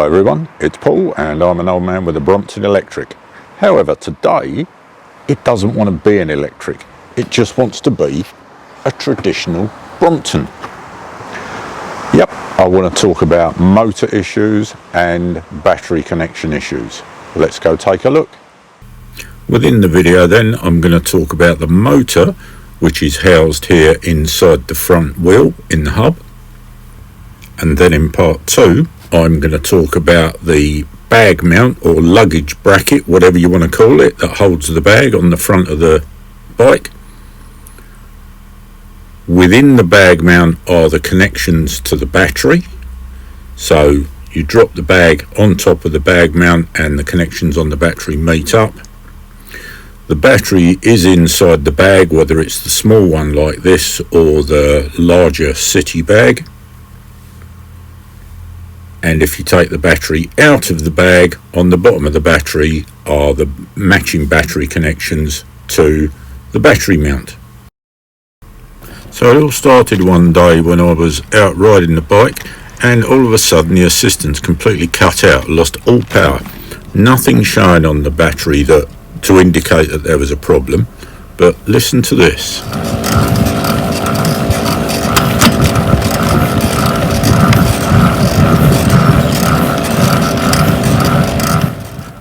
Hi everyone, it's Paul and I'm an old man with a Brompton Electric. However, today it doesn't want to be an electric, it just wants to be a traditional Brompton. Yep, I want to talk about motor issues and battery connection issues. Let's go take a look. Within the video then I'm going to talk about the motor, which is housed here inside the front wheel in the hub. And then in part 2 I'm going to talk about the bag mount or luggage bracket, whatever you want to call it, that holds the bag on the front of the bike. Within the bag mount are the connections to the battery. So you drop the bag on top of the bag mount and the connections on the battery meet up. The battery is inside the bag, whether it's the small one like this or the larger city bag. And if you take the battery out of the bag, on the bottom of the battery are the matching battery connections to the battery mount. So it all started one day when I was out riding the bike, and all of a sudden the assistance completely cut out, lost all power. Nothing showing on the battery to indicate that there was a problem. But listen to this.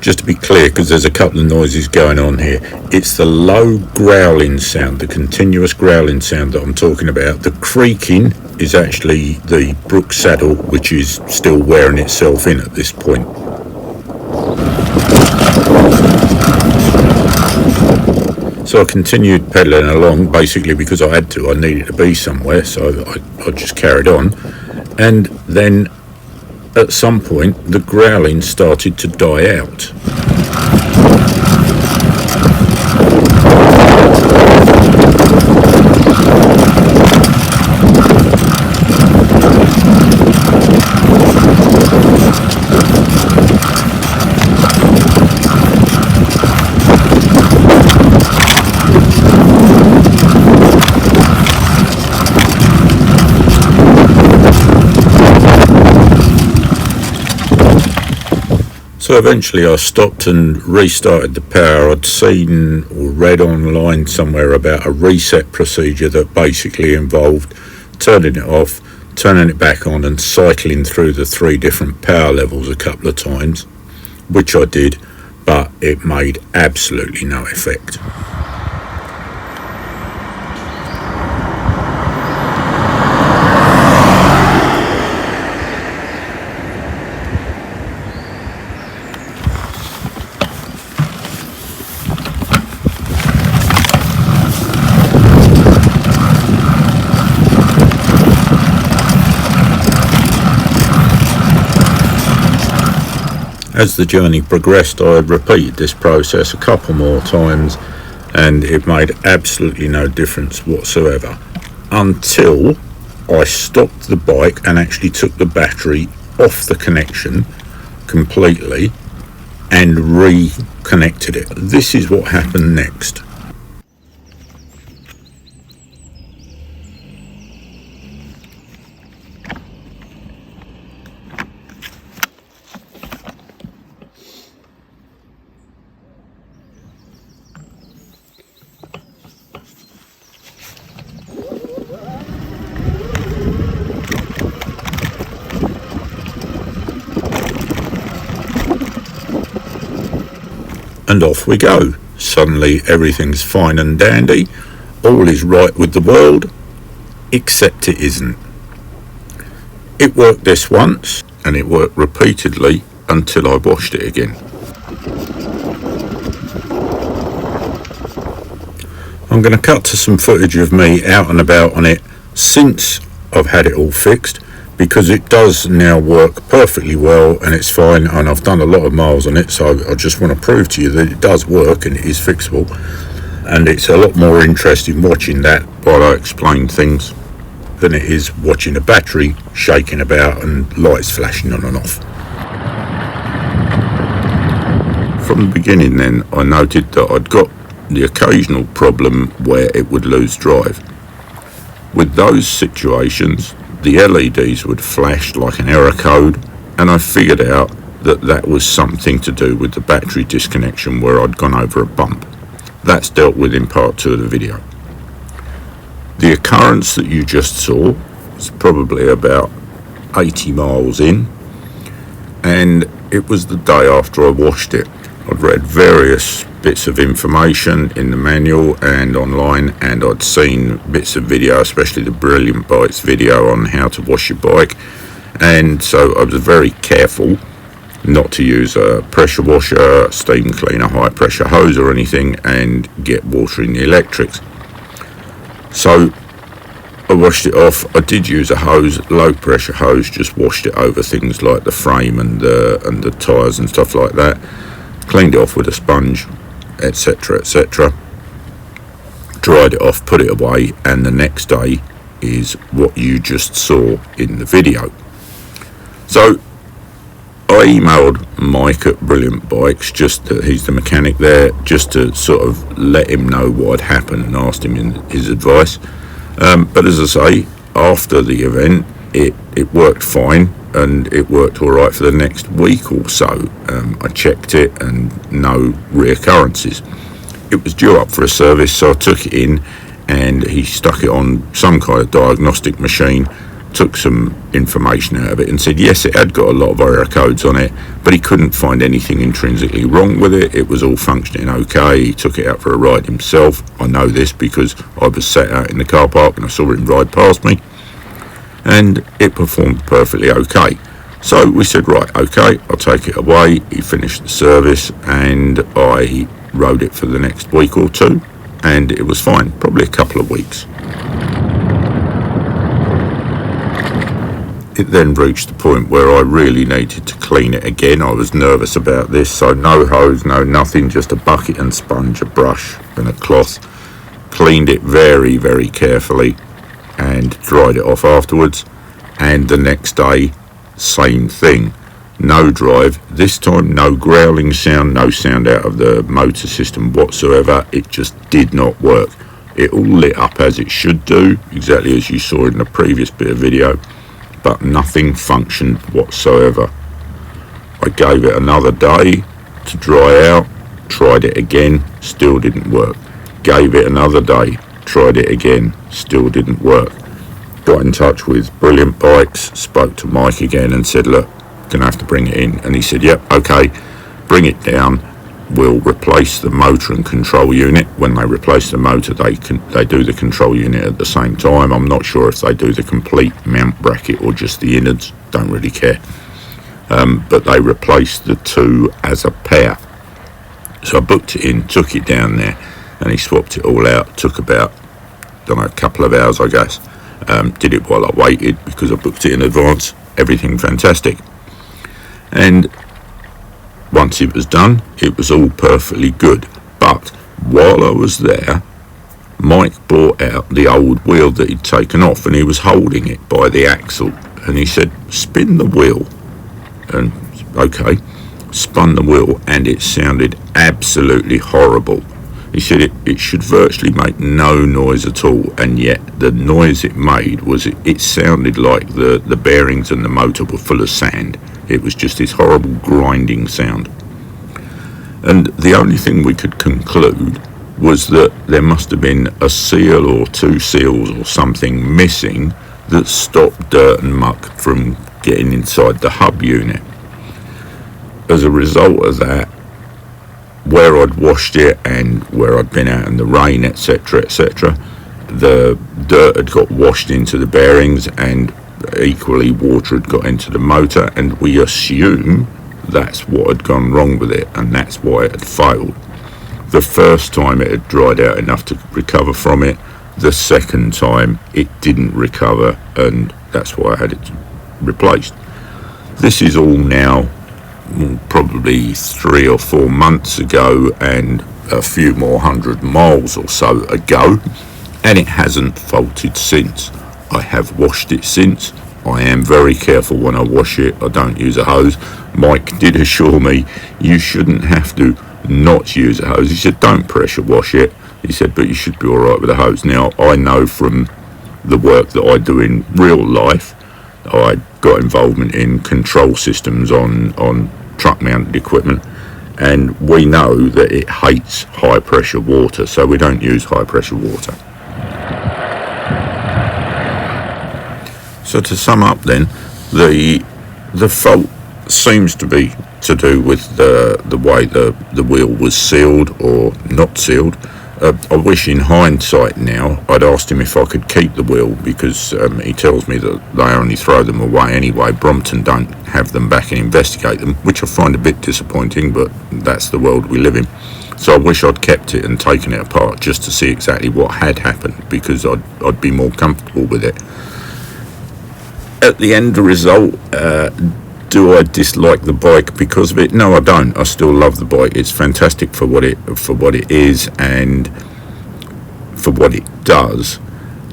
Just to be clear, because there's a couple of noises going on here, it's the low growling sound, the continuous growling sound that I'm talking about. The creaking is actually the Brook saddle, which is still wearing itself in at this point. So I continued pedalling along, basically because I had to. I needed to be somewhere, so I just carried on. And then at some point the growling started to die out. So eventually I stopped and restarted the power. I'd seen or read online somewhere about a reset procedure that basically involved turning it off, turning it back on and cycling through the 3 different power levels a couple of times, which I did, but it made absolutely no effect. As the journey progressed, I repeated this process a couple more times and it made absolutely no difference whatsoever, until I stopped the bike and actually took the battery off the connection completely and reconnected it. This is what happened next. And off we go. Suddenly everything's fine and dandy, all is right with the world, except it isn't. It worked this once, and it worked repeatedly until I washed it again. I'm going to cut to some footage of me out and about on it since I've had it all fixed, because it does now work perfectly well and it's fine, and I've done a lot of miles on it, so I just want to prove to you that it does work and it is fixable. And it's a lot more interesting watching that while I explain things than it is watching a battery shaking about and lights flashing on and off. From the beginning then, I noted that I'd got the occasional problem where it would lose drive. With those situations, the LEDs would flash like an error code and I figured out that was something to do with the battery disconnection where I'd gone over a bump. That's dealt with in part 2 of the video. The occurrence that you just saw was probably about 80 miles in, and it was the day after I washed it. I'd read various bits of information in the manual and online, and I'd seen bits of video, especially the Brilliant Bikes video on how to wash your bike, and so I was very careful not to use a pressure washer, steam cleaner, high pressure hose or anything and get water in the electrics. So I washed it off. I did use a hose, low pressure hose, just washed it over things like the frame and the tyres and stuff like that. Cleaned it off with a sponge, etc, etc. Dried it off, put it away, and the next day is what you just saw in the video. So I emailed Mike at Brilliant Bikes, he's the mechanic there, just to sort of let him know what had happened and asked him his advice. But as I say, after the event, it worked fine, and it worked all right for the next week or so. I checked it and no reoccurrences. It was due up for a service, so I took it in and he stuck it on some kind of diagnostic machine, took some information out of it and said yes, it had got a lot of error codes on it, but he couldn't find anything intrinsically wrong with it. It was all functioning okay. He took it out for a ride himself. I know this because I was sat out in the car park and I saw him ride past me, and it performed perfectly okay. So we said, right, okay, I'll take it away. He finished the service and I rode it for the next week or two, and it was fine, probably a couple of weeks. It then reached the point where I really needed to clean it again. I was nervous about this, so no hose, no nothing, just a bucket and sponge, a brush and a cloth. Cleaned it very, very carefully and dried it off afterwards, and the next day, same thing. No drive, this time no growling sound, no sound out of the motor system whatsoever. It just did not work. It all lit up as it should do, exactly as you saw in the previous bit of video, but nothing functioned whatsoever. I gave it another day to dry out, tried it again, still didn't work. Gave it another day, tried it again, still didn't work. Got in touch with Brilliant Bikes, spoke to Mike again and said, look, gonna have to bring it in. And he said, yep, okay, bring it down. We'll replace the motor and control unit. When they replace the motor, they do the control unit at the same time. I'm not sure if they do the complete mount bracket or just the innards, don't really care. But they replaced the two as a pair. So I booked it in, took it down there, and he swapped it all out. Took about, a couple of hours, I guess. Did it while I waited because I booked it in advance. Everything fantastic. And once it was done, it was all perfectly good. But while I was there, Mike brought out the old wheel that he'd taken off, and he was holding it by the axle. And he said, spin the wheel. And okay, spun the wheel, and it sounded absolutely horrible. He said it should virtually make no noise at all, and yet the noise it made was it sounded like the bearings and the motor were full of sand. It was just this horrible grinding sound. And the only thing we could conclude was that there must have been a seal or two seals or something missing that stopped dirt and muck from getting inside the hub unit. As a result of that, where I'd washed it and where I'd been out in the rain, etc., etc., the dirt had got washed into the bearings, and equally water had got into the motor, and we assume that's what had gone wrong with it, and that's why it had failed. The first time it had dried out enough to recover from it. The second time it didn't recover, and that's why I had it replaced. This is all now probably 3 or 4 months ago, and a few more 100 miles or so ago, and it hasn't faulted since. I have washed it since. I am very careful when I wash it. I don't use a hose. Mike did assure me you shouldn't have to not use a hose. He said don't pressure wash it. He said, but you should be all right with a hose. Now, I know from the work that I do in real life I got involvement in control systems on truck mounted equipment, and we know that it hates high pressure water, so we don't use high pressure water. So to sum up then, the fault seems to be to do with the way the wheel was sealed or not sealed. I wish in hindsight now I'd asked him if I could keep the wheel, because he tells me that they only throw them away anyway. Brompton don't have them back and investigate them, which I find a bit disappointing, but that's the world we live in. So I wish I'd kept it and taken it apart just to see exactly what had happened, because I'd be more comfortable with it. At the end result, do I dislike the bike because of it? No, I don't. I still love the bike. It's fantastic for what it is and for what it does.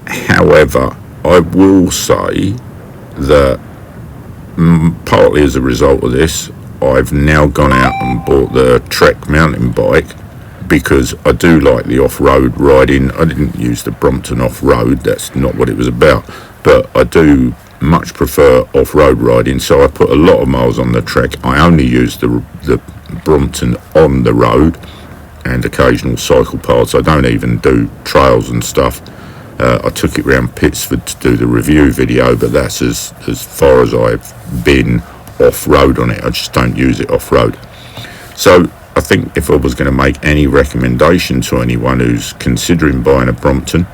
However, I will say that partly as a result of this, I've now gone out and bought the Trek mountain bike, because I do like the off-road riding. I didn't use the Brompton off-road, that's not what it was about, but I do much prefer off-road riding, so I put a lot of miles on the Trek. I only use the Brompton on the road and occasional cycle paths. I don't even do trails and stuff. I took it round Pittsford to do the review video, but that's as far as I've been off-road on it. I just don't use it off-road. So I think if I was going to make any recommendation to anyone who's considering buying a Brompton,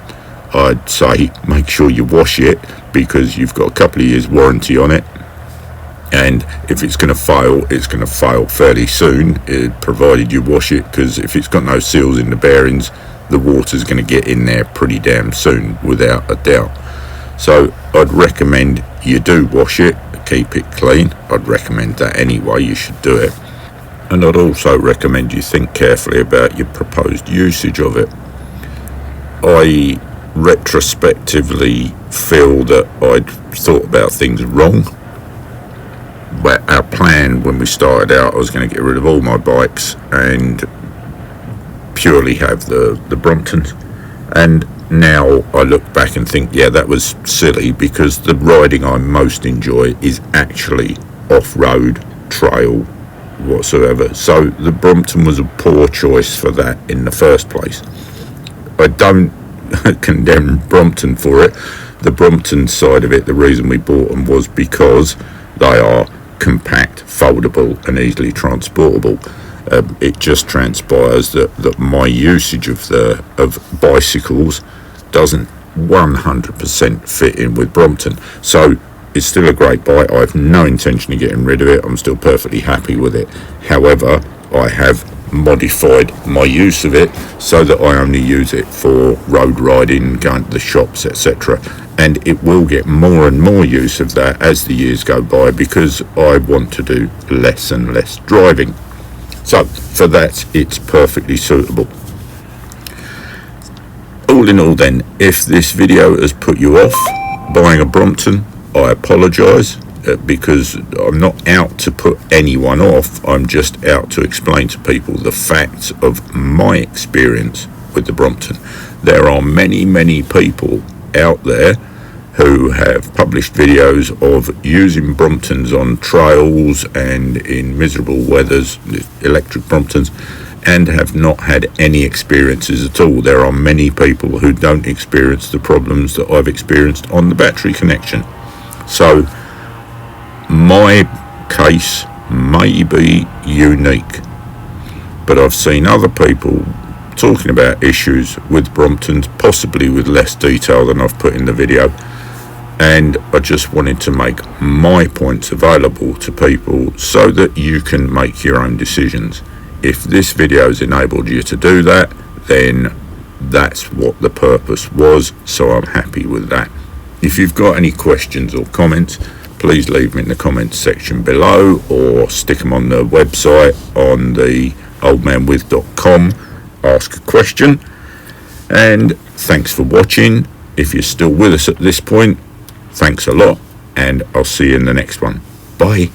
I'd say make sure you wash it, because you've got a couple of years warranty on it, and if it's going to fail, it's going to fail fairly soon, provided you wash it, because if it's got no seals in the bearings, the water's going to get in there pretty damn soon, without a doubt. So I'd recommend you do wash it, keep it clean. I'd recommend that anyway. You should do it. And I'd also recommend you think carefully about your proposed usage of it. I retrospectively feel that I'd thought about things wrong. But our plan when we started out, I was going to get rid of all my bikes and purely have the Bromptons. And now I look back and think, yeah, that was silly, because the riding I most enjoy is actually off-road, trail, whatsoever. So the Brompton was a poor choice for that in the first place. I don't condemn Brompton for it. The Brompton side of it, the reason we bought them was because they are compact, foldable and easily transportable. It just transpires that my usage of bicycles doesn't 100% fit in with Brompton. So it's still a great bike. I have no intention of getting rid of it. I'm still perfectly happy with it. However, I have modified my use of it so that I only use it for road riding, going to the shops, etc. And it will get more and more use of that as the years go by, because I want to do less and less driving. So for that, it's perfectly suitable. All in all then, if this video has put you off buying a Brompton, I apologise, because I'm not out to put anyone off. I'm just out to explain to people the facts of my experience with the Brompton. There are many people out there who have published videos of using Bromptons on trails and in miserable weathers, electric Bromptons, and have not had any experiences at all. There are many people who don't experience the problems that I've experienced on the battery connection. So my case may be unique, but I've seen other people talking about issues with Bromptons, possibly with less detail than I've put in the video, and I just wanted to make my points available to people so that you can make your own decisions. If this video has enabled you to do that, then that's what the purpose was, so I'm happy with that. If you've got any questions or comments, please leave them in the comments section below, or stick them on the website on the oldmanwith.com. Ask a question. And thanks for watching. If you're still with us at this point, thanks a lot, and I'll see you in the next one. Bye.